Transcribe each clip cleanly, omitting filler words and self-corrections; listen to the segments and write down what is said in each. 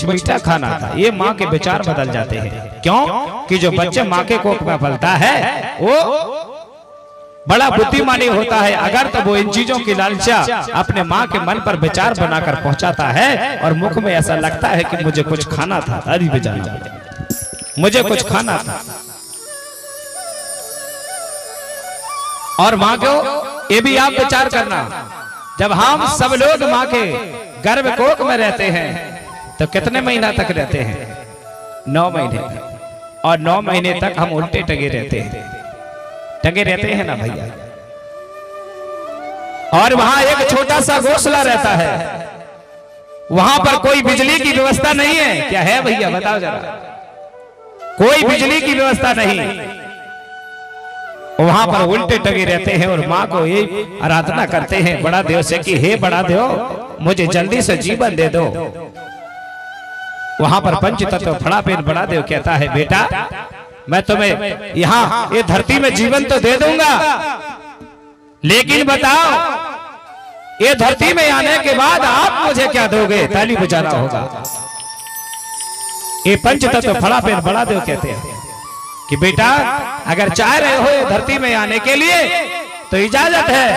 कुछ मीठा खाना था। ये माँ के विचार बदल जाते हैं। क्यों कि जो बच्चे माँ के कोख में पलता है वो बड़ा बुद्धिमानी होता है। अगर तो वो इन चीजों की लालसा अपने माँ के मन पर विचार बनाकर पहुंचाता है और मुख में ऐसा लगता है कि मुझे कुछ खाना था, अभी भी जाना मुझे कुछ खाना था। और माँ को ये भी आप विचार करना, जब हम सब लोग माँ के गर्भ कोख में रहते हैं तो कितने महीना तक रहते हैं? 9 महीने। और 9 महीने तक हम उल्टे टंगे रहते हैं, टंगे रहते हैं ना भैया। और वहां एक छोटा सा घोंसला रहता है, वहां पर कोई बिजली की व्यवस्था नहीं है। क्या है भैया बताओ जरा? कोई बिजली की व्यवस्था नहीं। वहां पर उल्टे टंगे रहते हैं और माँ को ये आराधना करते हैं बड़ा देव से कि हे बड़ा देव मुझे जल्दी से जीवन दे दो। वहां पर पंच तत्व फड़ा पेन बड़ा देव कहता है बेटा मैं तुम्हें यहाँ ये धरती में जीवन तो दे दूंगा, लेकिन बताओ ये धरती में आने के बाद आप मुझे क्या दोगे? ताली बजाना होगा। ये पंच तत्व फड़ा पेन बड़ा देव कहते हैं कि बेटा अगर चाह रहे हो ये धरती में आने के लिए तो इजाजत है,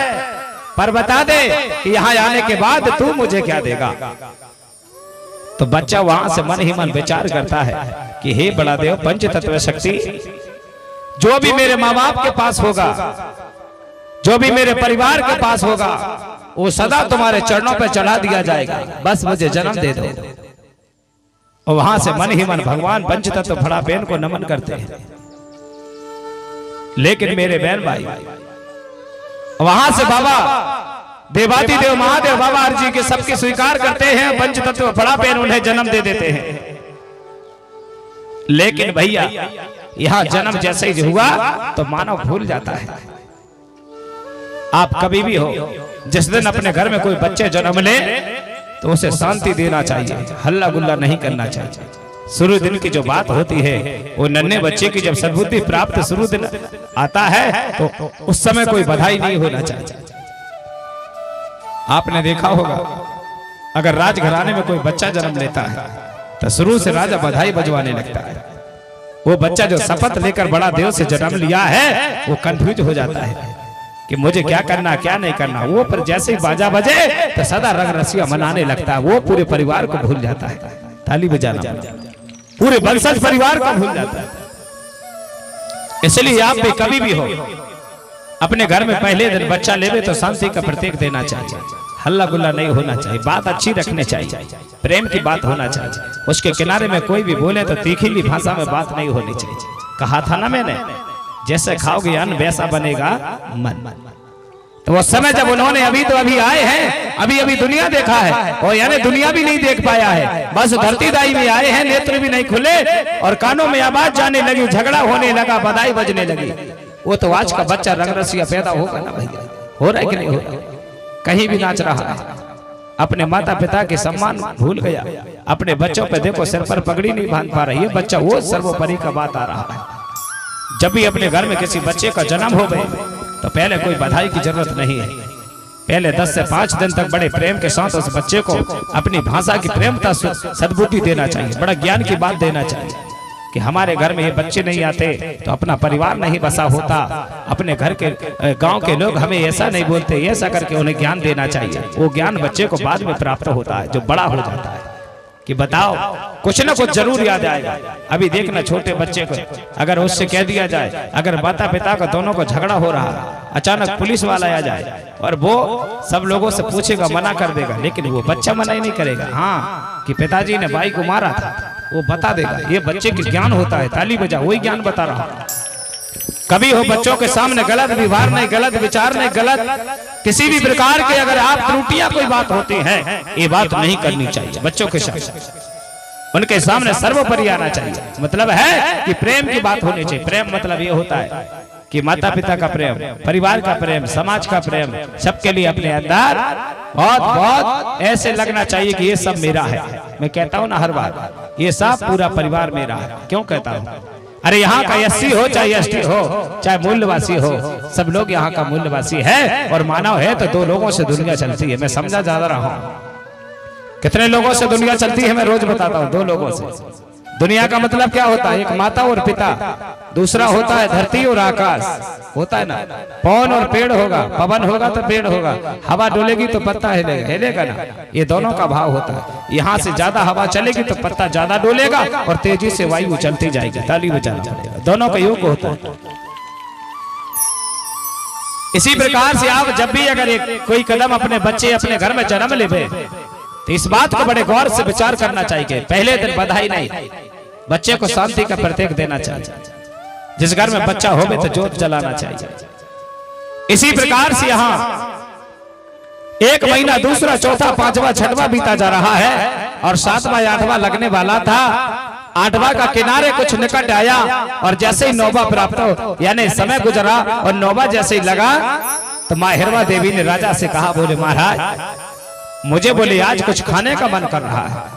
पर बता दे कि यहाँ आने के बाद तू मुझे क्या देगा? तो बच्चा वहां से मन ही मन विचार करता है कि हे बड़ा देव पंच तत्व शक्ति, जो भी मेरे माँ बाप के पास होगा, जो भी मेरे परिवार के पास होगा, वो सदा तुम्हारे चरणों पर चढ़ा दिया जाएगा, बस मुझे जन्म दे दो। और वहां से मन ही मन भगवान पंच तत्व फड़ा पेन को नमन करते हैं। लेकिन मेरे बहन भाई वहां से बाबा देवाती देव महादेव बाबा अर्जी के सबके स्वीकार करते हैं, पंच तत्व फड़ा पेन उन्हें जन्म दे देते हैं। लेकिन भैया यहां जन्म जैसे ही हुआ तो मानव भूल जाता है। आप कभी भी हो जिस दिन अपने घर में कोई बच्चे जन्म ले तो उसे शांति देना चाहिए, हल्ला गुल्ला नहीं करना चाहिए। शुरू दिन की जो बात होती है वो नन्हे बच्चे की जब सद्बुद्धि प्राप्त शुरू दिन आता है तो उस समय कोई बधाई नहीं होना चाहिए। आपने देखा होगा अगर राजघराने में कोई बच्चा जन्म लेता है तो शुरू से राजा बधाई बजवाने लगता है। वो बच्चा जो शपथ लेकर बड़ा देव से जन्म लिया है वो कंफ्यूज हो जाता है कि मुझे क्या करना क्या नहीं करना। वो पर जैसे ही बाजा बजे तो सदा रंग रसिया मनाने लगता है, वो पूरे परिवार को भूल जाता है। ताली बजाना, पूरे वंशज परिवार को भूल जाता है। इसलिए आप भी कभी भी हो अपने घर में पहले दिन बच्चा लेवे तो शांति का प्रतीक देना चाहिए, हल्ला गुल्ला नहीं होना चाहिए, बात अच्छी रखनी चाहिए, प्रेम की बात होना चाहिए। उसके किनारे में कोई भी बोले तो तीखी भाषा में बात नहीं होनी चाहिए। कहा था ना मैंने, जैसे खाओगे अन्न वैसा बनेगा मन। तो वो समय जब उन्होंने अभी आए हैं, अभी दुनिया देखा है और यानी दुनिया भी नहीं देख पाया है, बस धरती दाई में आए हैं, नेत्र भी नहीं खुले और कानों में आवाज जाने लगी, झगड़ा होने लगा, बधाई बजने लगी। वो तो आज का बच्चा रंग रसिया पैदा होगा ना भैया, हो रहा है कि नहीं हो रहा? कहीं भी नाच रहा है, अपने माता पिता के सम्मान भूल गया, अपने बच्चों पे देखो सिर पर पगड़ी नहीं बांध पा रही है। बच्चा वो सर्वोपरि का बात आ रहा है। जब भी अपने घर में किसी बच्चे का जन्म हो गए तो पहले कोई बधाई की जरूरत नहीं है, पहले 10 से 5 दिन तक बड़े प्रेम के साथ उस बच्चे को अपनी भाषा की प्रेमता सद्बुद्धि देना चाहिए, बड़ा ज्ञान की बात देना चाहिए कि हमारे घर में ये बच्चे नहीं आते तो अपना परिवार नहीं बसा होता, अपने घर के गांव के लोग हमें ऐसा नहीं बोलते, ऐसा करके उन्हें ज्ञान देना चाहिए। वो ज्ञान बच्चे को बाद में प्राप्त होता है जो बड़ा हो जाता है कि बताओ कुछ ना कुछ जरूर याद आएगा। अभी देखना छोटे बच्चे को अगर उससे कह दिया जाए, अगर माता पिता का दोनों को झगड़ा हो रहा है, अचानक पुलिस वाला आ जाए और वो सब लोगों से पूछेगा, मना कर देगा, लेकिन वो बच्चा मना ही नहीं करेगा हाँ कि पिताजी ने भाई को मारा था, वो बता देगा। ये बच्चे की ज्ञान होता है, ताली बजा, वही ज्ञान बता रहा है। कभी हो बच्चों के सामने गलत व्यवहार नहीं, गलत विचार नहीं, गलत किसी भी प्रकार के अगर आप त्रुटियां कोई बात होती है ये बात नहीं करनी चाहिए। बच्चों के साथ उनके सामने सर्वोपरि आना चाहिए। मतलब है कि प्रेम की बात होनी चाहिए। प्रेम मतलब ये होता है कि माता पिता का प्रेम, परिवार का प्रेम, समाज का प्रेम, सबके लिए अपने अंदर बहुत बहुत ऐसे लगना चाहिए कि ये सब मेरा है। मैं कहता हूँ ना हर बार, ये सब पूरा परिवार मेरा है। क्यों कहता हूँ? अरे यहाँ का एससी हो चाहे एसटी हो चाहे मूल्यवासी हो, सब लोग यहाँ का मूल्यवासी है और मानव है तो दो लोगों से दुनिया चलती है। मैं समझा जा रहा हूँ। कितने लोगों से दुनिया चलती है मैं रोज बताता हूँ, 2 लोगों से। दुनिया का मतलब क्या होता है? एक माता और पिता, दूसरा होता है धरती और आकाश, होता है ना। पवन और पेड़ होगा, पवन होगा तो पेड़ होगा, हवा डोलेगी तो पत्ता हिलेगा, हिलेगा ना। ये दोनों का भाव होता है। यहाँ से ज्यादा हवा चलेगी तो पत्ता ज्यादा डोलेगा और तेजी से वायु चलती जाएगी, ताली बजाना पड़ेगा। दोनों का योग होता है। इसी प्रकार से आप जब भी अगर कोई कदम अपने बच्चे अपने घर में जन्म लेवे तो इस बात को बड़े गौर से विचार करना चाहिए। पहले दिन बधाई नहीं, बच्चे को शांति का प्रतीक देना चाहिए। जिस घर में बच्चा हो तो जोत जलाना चाहिए। इसी प्रकार से यहाँ 1 महीना, दूसरा, चौथा, 5वां, 6वां बीता जा रहा है और 7वां 8वां लगने वाला था। 8वां का किनारे कुछ निकट आया और जैसे ही 9वां प्राप्त हो, यानी समय गुजरा और 9वां जैसे ही लगा तो माँ हिरवा देवी ने राजा से कहा, बोले महाराज मुझे बोले आज कुछ खाने का मन कर रहा है।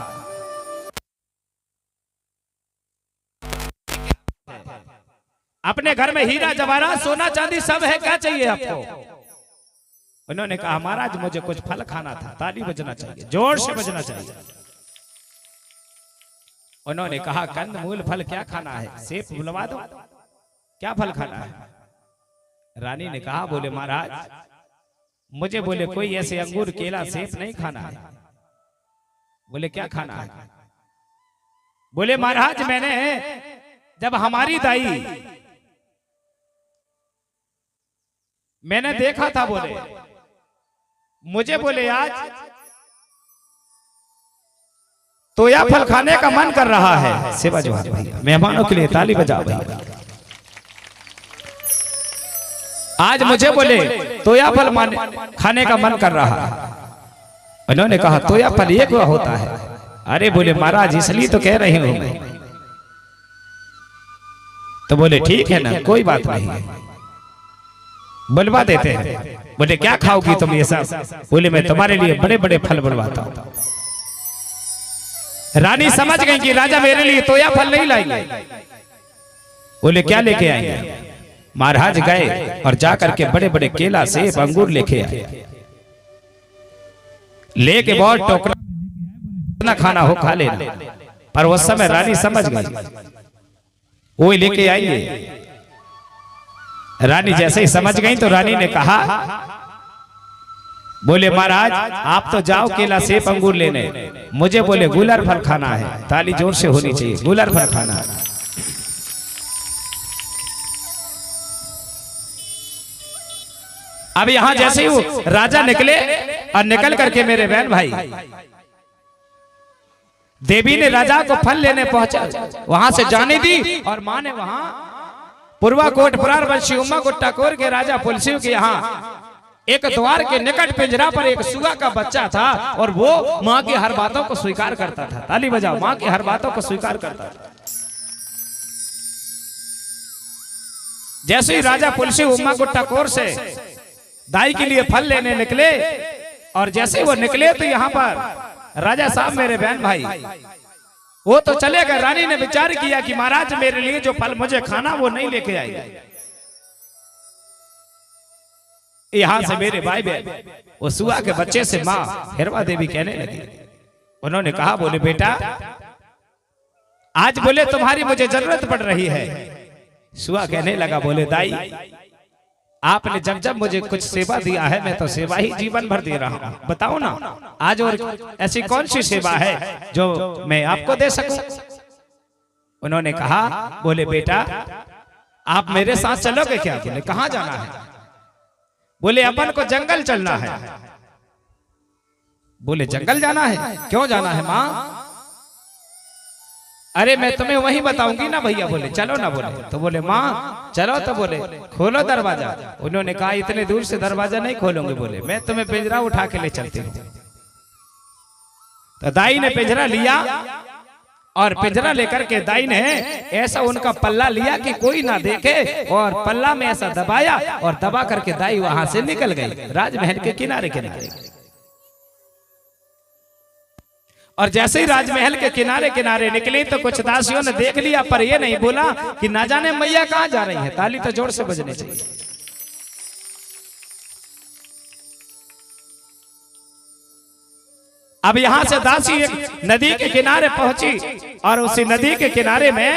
अपने घर में हीरा जवाहरात सोना चांदी सब है, क्या चाहिए आपको? उन्होंने कहा महाराज मुझे कुछ फल खाना था। ताली बजना चाहिए, जोर से बजना चाहिए। उन्होंने कहा कंद मूल फल क्या खाना है? सेब बुलवा दो, क्या फल खाना है? रानी ने कहा बोले महाराज मुझे बोले कोई ऐसे अंगूर केला सेब नहीं खाना है। बोले क्या खाना है? बोले महाराज मैंने जब हमारी दाई मैंने देखा था, बोले मुझे बोले आज तोया फल खाने का मन कर रहा है। सेवा जो भैया मेहमानों के लिए ताली बजाओ भैया। आज मुझे बोले तोया फल खाने का मन कर रहा है। उन्होंने कहा तोया फल एक हुआ होता है। अरे बोले महाराज इसलिए तो कह रही हूं मैं। तो बोले ठीक है ना, कोई बात नहीं, बुलवा देते हैं। बोले क्या खाओगी तुम ये सब? बोले मैं तुम्हारे लिए बड़े बड़े फल बुलवाता हूं। रानी समझ गई कि राजा मेरे लिए तोया फल नहीं लाएंगे। बोले क्या लेके आएंगे? महाराज गए और जाकर के बड़े बड़े केला सेब अंगूर लेके आए। लेके बहुत टोकरा ना खाना हो खा लेना। पर उस समय रानी समझ गई वो लेके आएंगे। रानी जैसे ही समझ गई तो रानी ने कहा बोले महाराज आप तो जाओ केला सेब अंगूर लेने, मुझे बोले गुलर फल खाना है। ताली जोर से होनी चाहिए, गुलर फल खाना है। अब यहां जैसे ही वो राजा निकले और निकल करके मेरे बहन भाई देवी ने राजा को फल लेने पहुंचा, वहां से जाने दी और मां ने वहां पूर्वा कोट पुरार वंशी उमा को टकोर के राजा पुलसियों के यहाँ एक द्वार के निकट पिंजरा पर एक सुगा का बच्चा था और वो मां की हर बातों को स्वीकार करता था। ताली बजाओ, मां की हर बातों को स्वीकार करता था। जैसे ही राजा पुलसी उमा को टकोर से दाई के लिए फल लेने निकले और जैसे वो निकले तो यहाँ पर राजा साहब मेरे बहन भाई वो तो चले गए। रानी ने विचार किया कि महाराज मेरे लिए जो फल मुझे खाना वो नहीं लेके आएगा। यहां से मेरे भाई बहन वो सुआ के बच्चे से मां हिरवा देवी कहने लगी। उन्होंने कहा बोले बेटा आज बोले तुम्हारी मुझे जरूरत पड़ रही है। सुआ कहने लगा बोले दाई आपने जब जब मुझे कुछ सेवा दिया है मैं तो सेवा ही जीवन भर दे रहा हूं, बताओ ना आज और ऐसी कौन सी सेवा है जो मैं आपको दे सकूं। उन्होंने कहा बोले बेटा आप मेरे साथ चलोगे क्या? बोले कहां जाना है? बोले अपन को जंगल चलना है। बोले जंगल जाना है, क्यों जाना है मां? अरे मैं तुम्हें वहीं बताऊंगी ना भैया। बोले चलो ना। बोले तो बोले माँ चलो। तो बोले खोलो दरवाजा। उन्होंने कहा इतने दूर से दरवाजा नहीं खोलूंगे। बोले मैं तुम्हें पिंजरा उठा के ले चलती हूँ। तो दाई ने पिंजरा लिया और पिंजरा लेकर के दाई ने ऐसा उनका पल्ला लिया कि कोई ना देखे और पल्ला में ऐसा दबाया और दबा करके दाई वहां से निकल गई राजमहल के किनारे किनारे। और जैसे ही राजमहल के किनारे किनारे निकली तो कुछ दासियों ने देख लिया पर ये नहीं बोला कि ना जाने मैया कहां जा रही है। ताली तो जोर से बजनी चाहिए। अब यहां से दासी एक नदी के किनारे पहुंची और उसी नदी के किनारे में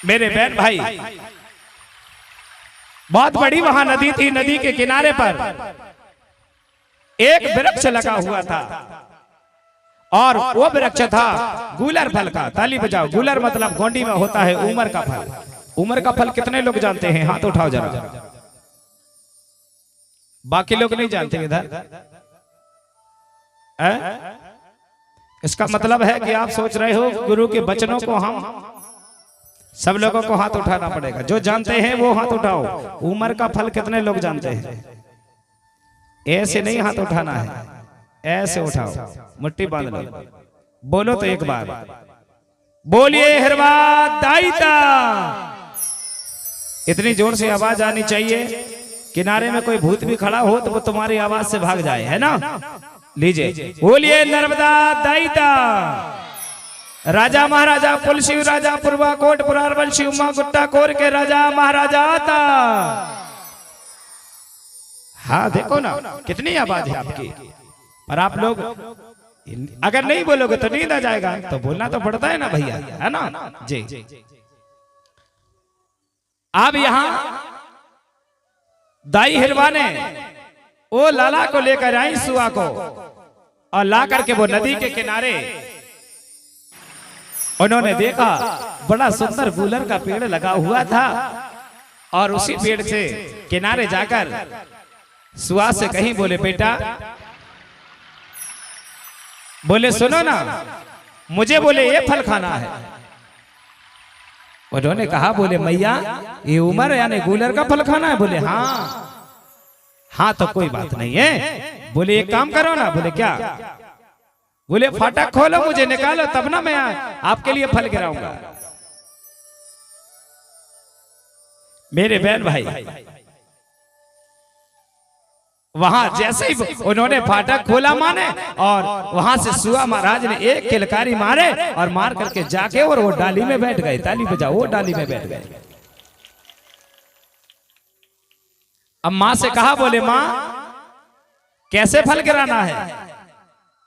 मेरे बहन भाई बहुत बड़ी वहां नदी थी। नदी के किनारे पर एक वृक्ष लगा हुआ था और वो वृक्ष था गूलर फल का। ताली बजाओ। गूलर मतलब गोंडी में होता है उमर का फल। उमर का फल कितने लोग जानते हैं? हाथ उठाओ जरा। बाकी लोग नहीं जानते इधर। इसका मतलब है कि आप सोच रहे हो गुरु के वचनों को हम सब लोगों को हाथ उठाना पड़ेगा। जो जानते हैं वो हाथ उठाओ। उमर का फल कितने लोग जानते हैं? ऐसे नहीं हाथ उठाना है, ऐसे उठाओ, मुट्ठी बांध लो। बोलो तो एक बार बोलिए हिरवा दाईता। इतनी जोर से आवाज आनी चाहिए, किनारे में कोई भूत भी खड़ा हो तो वो तुम्हारी आवाज से भाग जाए, है ना? लीजिए, बोलिए नर्मदा दाईता। राजा महाराजा पुलसिव राजा पूर्वा कोट पुरारवंशी उमा गुट्टा कोर के राजा महाराजा आता। हाँ देखो ना कितनी आवाज है आपकी। और आप लोग अगर नहीं बोलोगे तो नींद आ जाएगा, तो बोलना तो पड़ता है ना भैया, है ना जी। अब यहां दाई हिरवा ने वो लाला को लेकर आई सुआ को और ला करके वो नदी के किनारे उन्होंने देखा बड़ा सुंदर गूलर का पेड़ लगा हुआ था और उसी पेड़ से किनारे जाकर सुआ से कहीं बोले बेटा, बोले सुनो ना, मुझे बोले ये फल खाना है। उन्होंने कहा बोले मैया ये उमर यानी गूलर का फल खाना है? बोले हाँ। हाँ तो कोई बात नहीं है। बोले एक काम करो ना। बोले क्या? बोले फाटक खोलो, मुझे निकालो, तब ना मैं आपके लिए फल गिराऊंगा। मेरे बहन भाई वहां जैसे ही उन्होंने फाटक खोला माने और वहां से सुआ महाराज ने एक किलकारी मारे और मार करके जाके और वो डाली में बैठ गए। ताली बजाओ। वो डाली में बैठ गए। अब मां से कहा बोले मां कैसे फल गिराना है?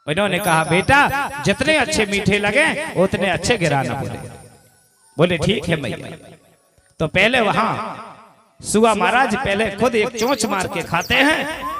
उन्होंने कहा बेटा जितने अच्छे मीठे लगे उतने अच्छे गिराना। बोले ठीक है मैया। तो पहले वहां सुआ महाराज पहले खुद एक चोंच मार के खाते हैं